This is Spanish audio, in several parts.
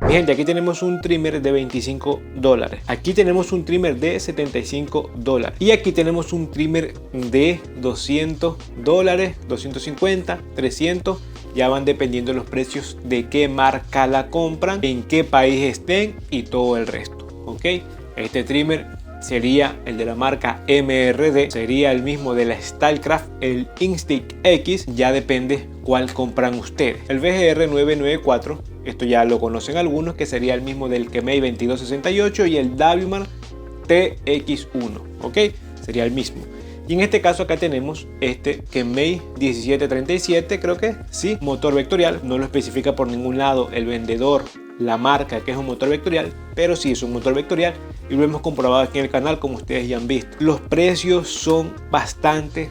Mi gente, aquí tenemos un trimmer de $25, aquí tenemos un trimmer de $75 y aquí tenemos un trimmer de $200, 250, 300. Ya van dependiendo los precios de qué marca la compran, en qué país estén y todo el resto. Ok, este trimmer sería el de la marca MRD, sería el mismo de la Stylecraft, el Instinct X, ya depende cuál compran ustedes. El VGR 994, esto ya lo conocen algunos, que sería el mismo del Kemei 2268 y el Daviman TX1, ok, sería el mismo. Y en este caso acá tenemos este Kemei 1737, creo que sí, motor vectorial, no lo especifica por ningún lado el vendedor, la marca, que es un motor vectorial, pero sí es un motor vectorial y lo hemos comprobado aquí en el canal, como ustedes ya han visto. Los precios son bastante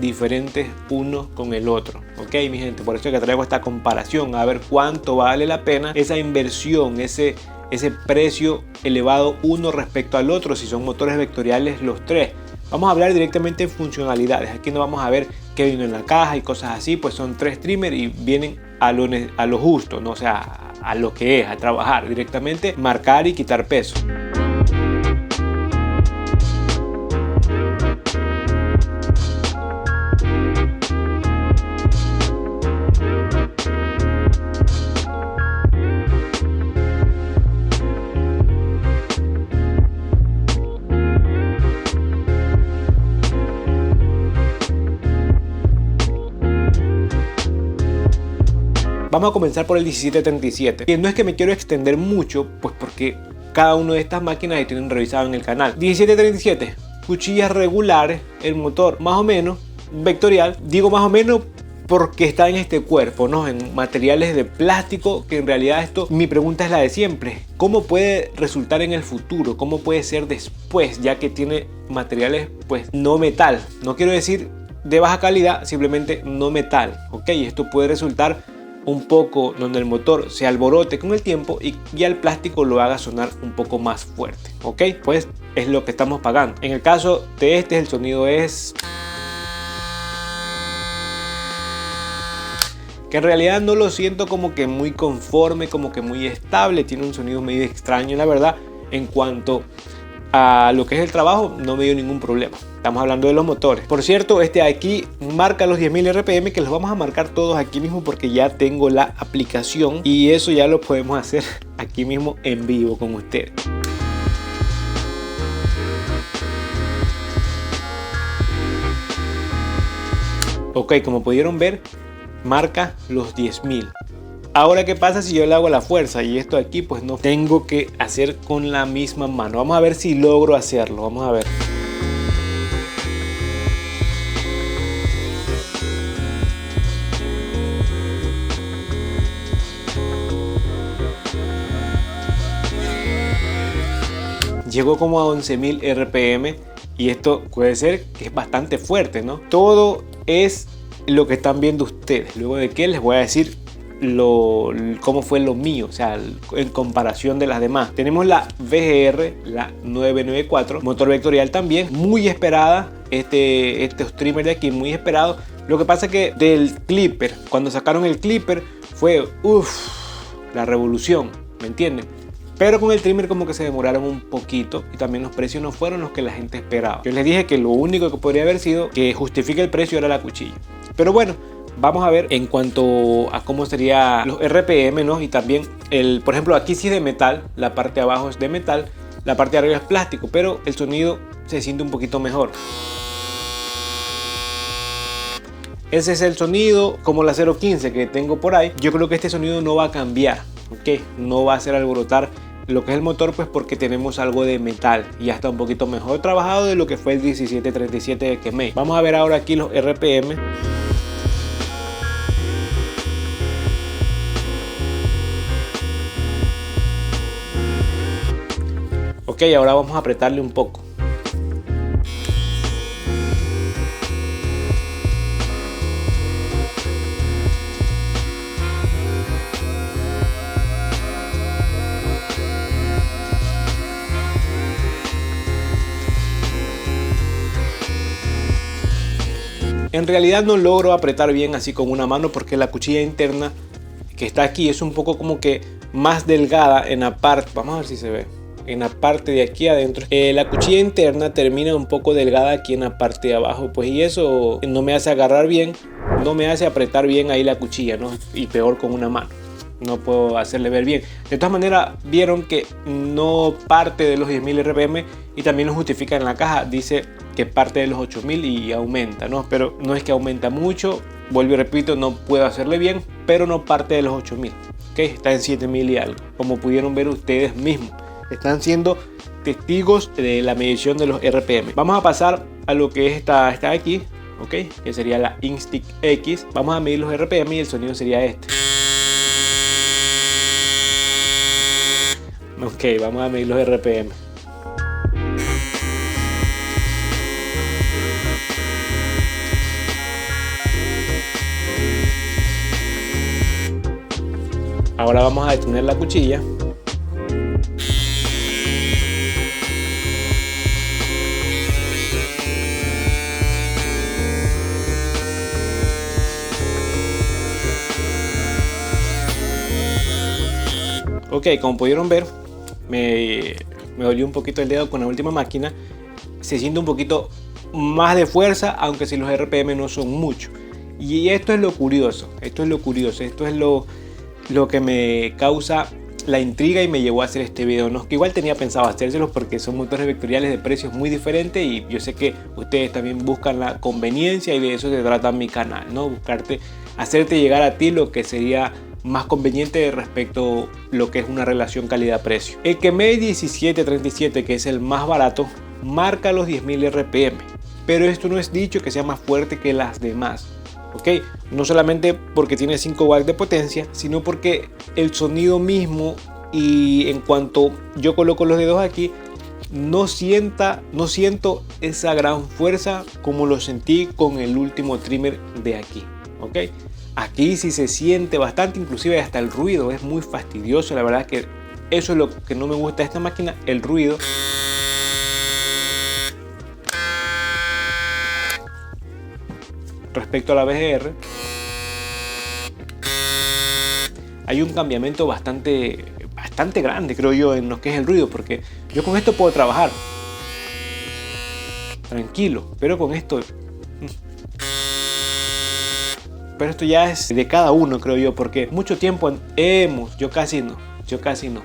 diferentes uno con el otro, ok mi gente, por eso es que traigo esta comparación, a ver cuánto vale la pena esa inversión, ese precio elevado uno respecto al otro, si son motores vectoriales los tres. Vamos a hablar directamente de funcionalidades. Aquí no vamos a ver qué vino en la caja y cosas así, pues son tres trimmers y vienen a lo justo, ¿no? O sea, a lo que es, a trabajar directamente, marcar y quitar peso. Vamos a comenzar por el 1737. Y no es que me quiero extender mucho, pues porque cada una de estas máquinas ya tienen revisado en el canal. 1737, cuchillas regulares, el motor más o menos vectorial. Digo más o menos porque está en este cuerpo, ¿no? En materiales de plástico, que en realidad esto, mi pregunta es la de siempre. ¿Cómo puede resultar en el futuro? ¿Cómo puede ser después? Ya que tiene materiales, pues, no metal. No quiero decir de baja calidad, simplemente no metal, ¿ok? Y esto puede resultar un poco donde el motor se alborote con el tiempo y ya el plástico lo haga sonar un poco más fuerte, ok, pues es lo que estamos pagando. En el caso de este, el sonido es que en realidad no lo siento como que muy conforme, como que muy estable, tiene un sonido medio extraño, la verdad. En cuanto a lo que es el trabajo, no me dio ningún problema. Estamos hablando de los motores. Por cierto, este aquí marca los 10.000 RPM, que los vamos a marcar todos aquí mismo porque ya tengo la aplicación y eso ya lo podemos hacer aquí mismo en vivo con ustedes. Ok, como pudieron ver, marca los 10.000. Ahora, ¿qué pasa si yo le hago la fuerza? Y esto aquí pues no tengo que hacer con la misma mano. Vamos a ver si logro hacerlo. Vamos a ver. Llegó como a 11.000 RPM y esto puede ser que es bastante fuerte, ¿no? Todo es lo que están viendo ustedes. Luego de que les voy a decir cómo fue lo mío, o sea, en comparación de las demás. Tenemos la VGR, la 994, motor vectorial también, muy esperada. Este streamer de aquí, muy esperado. Lo que pasa es que del Clipper, cuando sacaron el Clipper, fue la revolución, ¿me entienden? Pero con el trimmer como que se demoraron un poquito y también los precios no fueron los que la gente esperaba. Yo les dije que lo único que podría haber sido que justifique el precio era la cuchilla. Pero bueno, vamos a ver en cuanto a cómo sería los RPM, ¿no? Y también, por ejemplo, aquí sí es de metal, la parte de abajo es de metal, la parte de arriba es plástico, pero el sonido se siente un poquito mejor. Ese es el sonido como la 015 que tengo por ahí. Yo creo que este sonido no va a cambiar, ¿ok? No va a hacer alborotar lo que es el motor, pues porque tenemos algo de metal y ya está un poquito mejor trabajado de lo que fue el 1737 de Kemei. Vamos a ver ahora aquí los RPM. Ok, ahora vamos a apretarle un poco. En realidad no logro apretar bien así con una mano porque la cuchilla interna que está aquí es un poco como que más delgada en la parte, vamos a ver si se ve, en la parte de aquí adentro. La cuchilla interna termina un poco delgada aquí en la parte de abajo, pues, y eso no me hace agarrar bien, no me hace apretar bien ahí la cuchilla, ¿no? Y peor con una mano, no puedo hacerle ver bien. De todas maneras, vieron que no parte de los 10.000 RPM y también lo justifica en la caja, dice que parte de los 8.000 y aumenta, ¿no? Pero no es que aumenta mucho, vuelvo y repito, no puedo hacerle bien, pero no parte de los 8.000, ¿ok? Está en 7.000 y algo, como pudieron ver ustedes mismos. Están siendo testigos de la medición de los RPM. Vamos a pasar a lo que es esta aquí, ¿ok? Que sería la Instinct X. Vamos a medir los RPM y el sonido sería este. Ok, vamos a medir los RPM. Ahora vamos a detener la cuchilla. Ok, como pudieron ver, me dolió un poquito el dedo con la última máquina. Se siente un poquito más de fuerza, aunque si los RPM no son mucho. Y esto es lo curioso, esto es lo que me causa la intriga y me llevó a hacer este video, ¿no? Que igual tenía pensado hacérselos porque son motores vectoriales de precios muy diferentes y yo sé que ustedes también buscan la conveniencia y de eso se trata mi canal, ¿no? Hacerte llegar a ti lo que sería más conveniente respecto a lo que es una relación calidad-precio. El Kemei 1737, que es el más barato, marca los 10.000 RPM, pero esto no es dicho que sea más fuerte que las demás, ¿ok? No solamente porque tiene 5 watts de potencia, sino porque el sonido mismo, y en cuanto yo coloco los dedos aquí, no siento esa gran fuerza como lo sentí con el último trimmer de aquí, ¿ok? Aquí sí se siente bastante, inclusive hasta el ruido es muy fastidioso. La verdad que eso es lo que no me gusta de esta máquina, el ruido. Respecto a la BGR, hay un cambiamiento bastante grande, creo yo, en lo que es el ruido, porque yo con esto puedo trabajar tranquilo, pero con esto... Pero esto ya es de cada uno, creo yo, porque mucho tiempo yo casi no,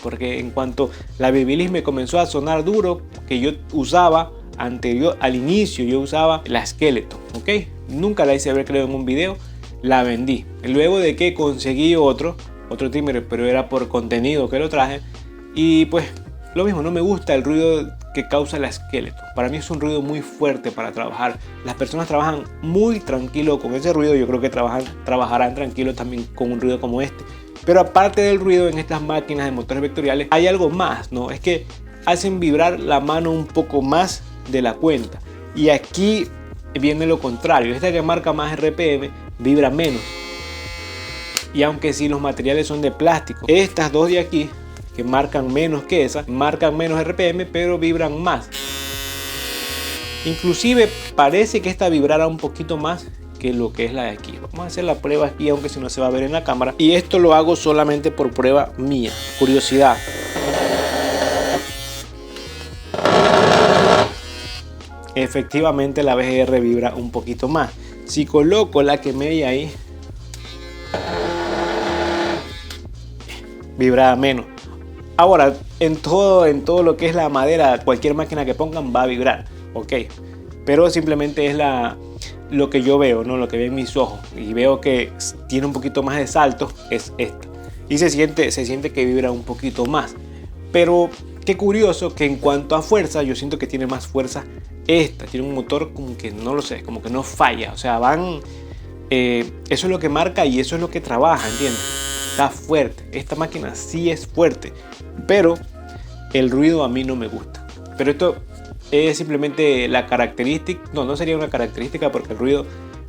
porque en cuanto la Babyliss me comenzó a sonar duro, que yo usaba al inicio yo usaba la Skeleton, ¿ok? Nunca la hice ver, creo, en un video, la vendí. Luego de que conseguí otro trimmer, pero era por contenido que lo traje, y pues lo mismo, no me gusta el ruido que causa la Skeleton. Para mí es un ruido muy fuerte para trabajar. Las personas trabajan muy tranquilo con ese ruido. Yo creo que trabajarán tranquilo también con un ruido como este. Pero aparte del ruido, en estas máquinas de motores vectoriales hay algo más, ¿no? Es que hacen vibrar la mano un poco más de la cuenta. Y aquí viene lo contrario. Esta que marca más RPM vibra menos. Y aunque sí los materiales son de plástico, estas dos de aquí, que marcan menos que esas, marcan menos RPM, pero vibran más. Inclusive parece que esta vibrara un poquito más que lo que es la de aquí. Vamos a hacer la prueba aquí, aunque si no se va a ver en la cámara. Y esto lo hago solamente por prueba mía, curiosidad. Efectivamente la BGR vibra un poquito más. Si coloco la Kemei ahí, vibra menos. Ahora, en todo lo que es la madera, cualquier máquina que pongan va a vibrar, ok. Pero simplemente es lo que yo veo, ¿no? Lo que ven mis ojos. Y veo que tiene un poquito más de salto, es esta. Y se siente que vibra un poquito más. Pero qué curioso que en cuanto a fuerza, yo siento que tiene más fuerza esta. Tiene un motor como que no lo sé, como que no falla. O sea, eso es lo que marca y eso es lo que trabaja, ¿entiendes? Está fuerte. Esta máquina sí es fuerte. Pero el ruido a mí no me gusta. Pero esto es simplemente la característica. No sería una característica porque el ruido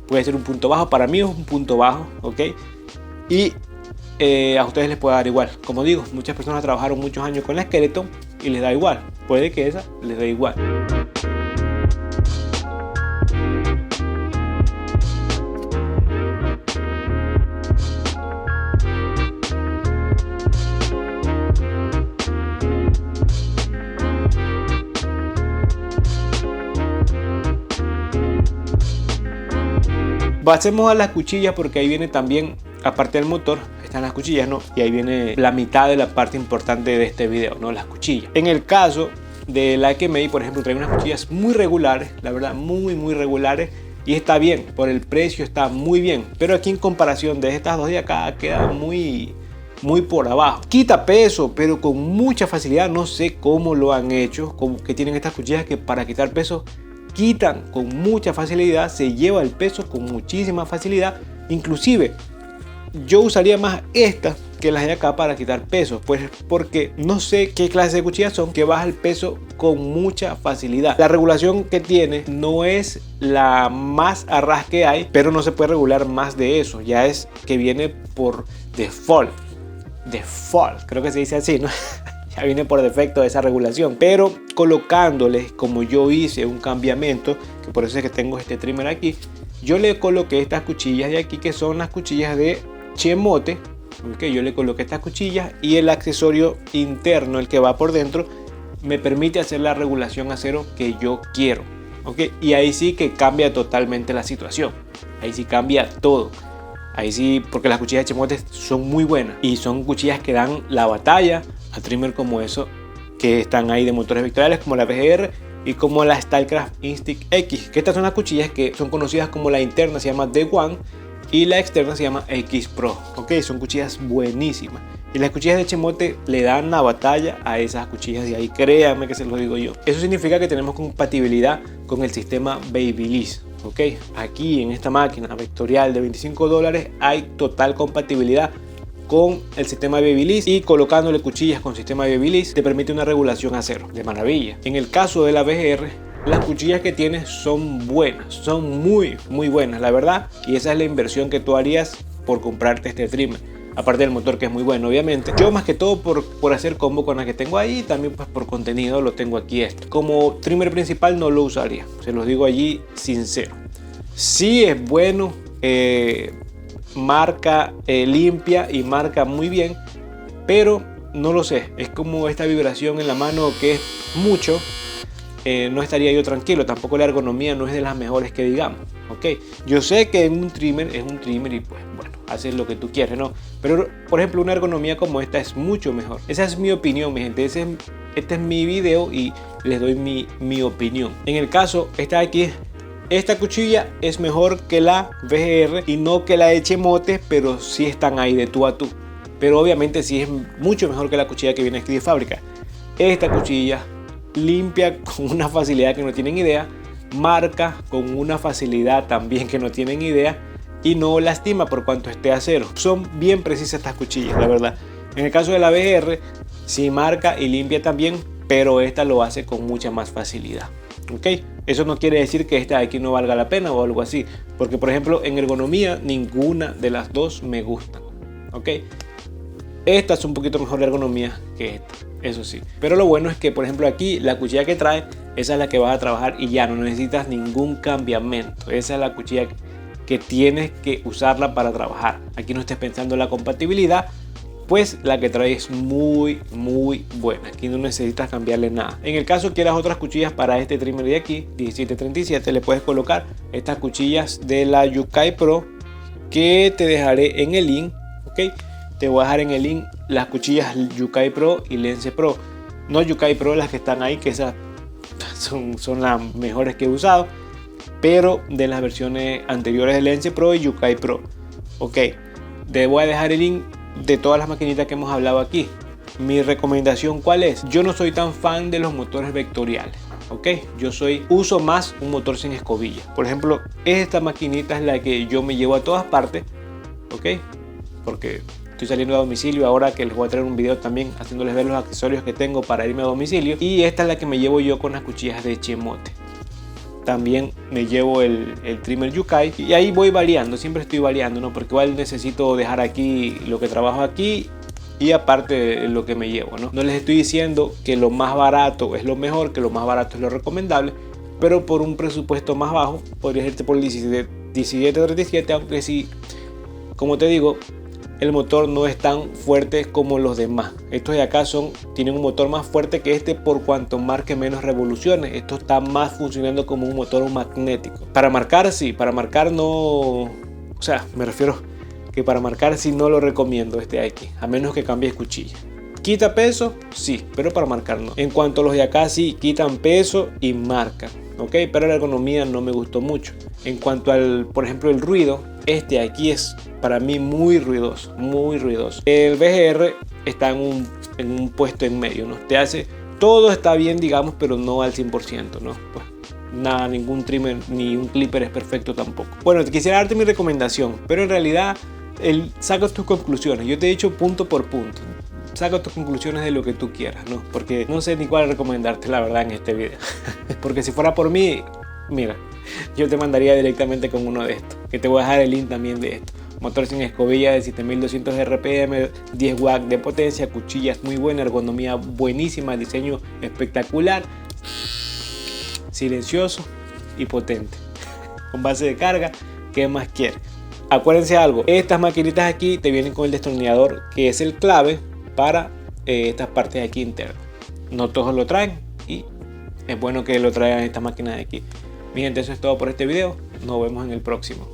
puede ser un punto bajo. Para mí es un punto bajo, ¿ok? Y a ustedes les puede dar igual. Como digo, muchas personas trabajaron muchos años con la Skeleton y les da igual. Puede que esa les dé igual. Pasemos a las cuchillas, porque ahí viene también, aparte del motor, están las cuchillas, ¿no? Y ahí viene la mitad de la parte importante de este video, ¿no? Las cuchillas. En el caso de la HMI, por ejemplo, trae unas cuchillas muy regulares, la verdad, muy regulares. Y está bien, por el precio está muy bien. Pero aquí en comparación de estas dos de acá, queda muy por abajo. Quita peso, pero con mucha facilidad. No sé cómo lo han hecho, como que tienen estas cuchillas que para quitar peso quitan con mucha facilidad, se lleva el peso con muchísima facilidad. Inclusive yo usaría más estas que las de acá para quitar peso, pues porque no sé qué clase de cuchillas son que baja el peso con mucha facilidad. La regulación que tiene no es la más a ras que hay, pero no se puede regular más de eso. Ya es que viene por default, creo que se dice así, ¿no? Ya viene por defecto esa regulación, pero colocándole, como yo hice un cambiamiento, que por eso es que tengo este trimmer aquí, yo le coloqué estas cuchillas de aquí, que son las cuchillas de Chemote. Okay, yo le coloqué estas cuchillas y el accesorio interno, el que va por dentro, me permite hacer la regulación a cero que yo quiero. Okay, y ahí sí que cambia totalmente la situación, ahí sí cambia todo. Ahí sí, porque las cuchillas de Chemote son muy buenas y son cuchillas que dan la batalla a trimmer como eso que están ahí de motores vectoriales, como la VGR y como la Stylecraft Instinct X, que estas son las cuchillas que son conocidas como la interna se llama D1 y la externa se llama X Pro. Ok, son cuchillas buenísimas y las cuchillas de Chemote le dan la batalla a esas cuchillas de ahí, créanme que se lo digo yo. Eso significa que tenemos compatibilidad con el sistema Babyliss. Ok, aquí en esta máquina vectorial de $25 hay total compatibilidad con el sistema Babyliss, y colocándole cuchillas con sistema Babyliss te permite una regulación a cero de maravilla. En el caso de la VGR, las cuchillas que tienes son buenas, son muy buenas, la verdad, y esa es la inversión que tú harías por comprarte este trimmer. Aparte del motor, que es muy bueno, obviamente. Yo más que todo por hacer combo con la que tengo ahí, también pues por contenido lo tengo aquí esto. Como trimmer principal no lo usaría, se los digo allí sincero. Sí es bueno, marca limpia y marca muy bien, pero no lo sé, es como esta vibración en la mano que es mucho. No estaría yo tranquilo. Tampoco la ergonomía no es de las mejores que digamos. Ok, yo sé que un trimmer es un trimmer y pues bueno, haces lo que tú quieres, ¿no? Pero por ejemplo una ergonomía como esta es mucho mejor. Esa es mi opinión, mi gente. Este es mi video y les doy mi opinión. En el caso, esta de aquí, esta cuchilla es mejor que la VGR y no que la de Chemote, pero sí están ahí de tú a tú. Pero obviamente sí es mucho mejor que la cuchilla que viene aquí de fábrica. Esta cuchilla limpia con una facilidad que no tienen idea, marca con una facilidad también que no tienen idea y no lastima por cuanto esté a cero. Son bien precisas estas cuchillas, la verdad. En el caso de la VGR sí marca y limpia también, pero esta lo hace con mucha más facilidad. Ok, eso no quiere decir que esta de aquí no valga la pena o algo así, porque por ejemplo en ergonomía ninguna de las dos me gusta. Ok, esta es un poquito mejor de ergonomía que esta, eso sí. Pero lo bueno es que, por ejemplo, aquí la cuchilla que trae, esa es la que vas a trabajar y ya no necesitas ningún cambiamiento. Esa es la cuchilla que tienes que usarla para trabajar. Aquí no estés pensando en la compatibilidad, pues la que trae es muy buena. Aquí no necesitas cambiarle nada. En el caso quieras otras cuchillas para este trimmer de aquí, 1737, le puedes colocar estas cuchillas de la Yukai Pro, que te dejaré en el link. Ok, te voy a dejar en el link las cuchillas Yukai Pro y Lence Pro. No Yukai Pro las que están ahí, que esas son las mejores que he usado, pero de las versiones anteriores de Lence Pro y Yukai Pro. Ok, te voy a dejar el link de todas las maquinitas que hemos hablado aquí. Mi recomendación, ¿cuál es? Yo no soy tan fan de los motores vectoriales. Ok, uso más un motor sin escobilla. Por ejemplo, esta maquinita es la que yo me llevo a todas partes. Ok, porque estoy saliendo a domicilio ahora, que les voy a traer un video también haciéndoles ver los accesorios que tengo para irme a domicilio. Y esta es la que me llevo yo con las cuchillas de Chemote. También me llevo el trimmer Yukai y ahí voy variando, siempre estoy variando, ¿no? Porque igual necesito dejar aquí lo que trabajo aquí y aparte lo que me llevo, ¿no? No les estoy diciendo que lo más barato es lo mejor, que lo más barato es lo recomendable, pero por un presupuesto más bajo podrías irte por el 1737, aunque sí, como te digo, el motor no es tan fuerte como los demás. Estos de acá tienen un motor más fuerte que este por cuanto marque menos revoluciones. Esto está más funcionando como un motor magnético. Para marcar sí, para marcar no... O sea, me refiero que para marcar sí no lo recomiendo este de aquí, a menos que cambies cuchilla. ¿Quita peso? Sí, pero para marcar no. En cuanto a los de acá sí quitan peso y marcan, ¿ok? Pero la ergonomía no me gustó mucho. En cuanto al, por ejemplo, el ruido, este de aquí es para mí muy ruidoso, muy ruidoso. El VGR está en un puesto en medio, ¿no? Te hace, todo está bien, digamos, pero no al 100%, ¿no? Pues nada, ningún trimmer ni un clipper es perfecto tampoco. Bueno, quisiera darte mi recomendación, pero en realidad saca tus conclusiones. Yo te he dicho punto por punto. Saca tus conclusiones de lo que tú quieras, ¿no? Porque no sé ni cuál recomendarte, la verdad, en este video. Porque si fuera por mí, mira, yo te mandaría directamente con uno de estos, que te voy a dejar el link también de esto. Motor sin escobilla de 7200 RPM, 10 watts de potencia, cuchillas muy buenas, ergonomía buenísima, diseño espectacular, silencioso y potente. Con base de carga, ¿qué más quieres? Acuérdense algo, estas maquinitas aquí te vienen con el destornillador, que es el clave para estas partes de aquí internas. No todos lo traen y es bueno que lo traigan estas máquinas de aquí. Mi gente, eso es todo por este video. Nos vemos en el próximo.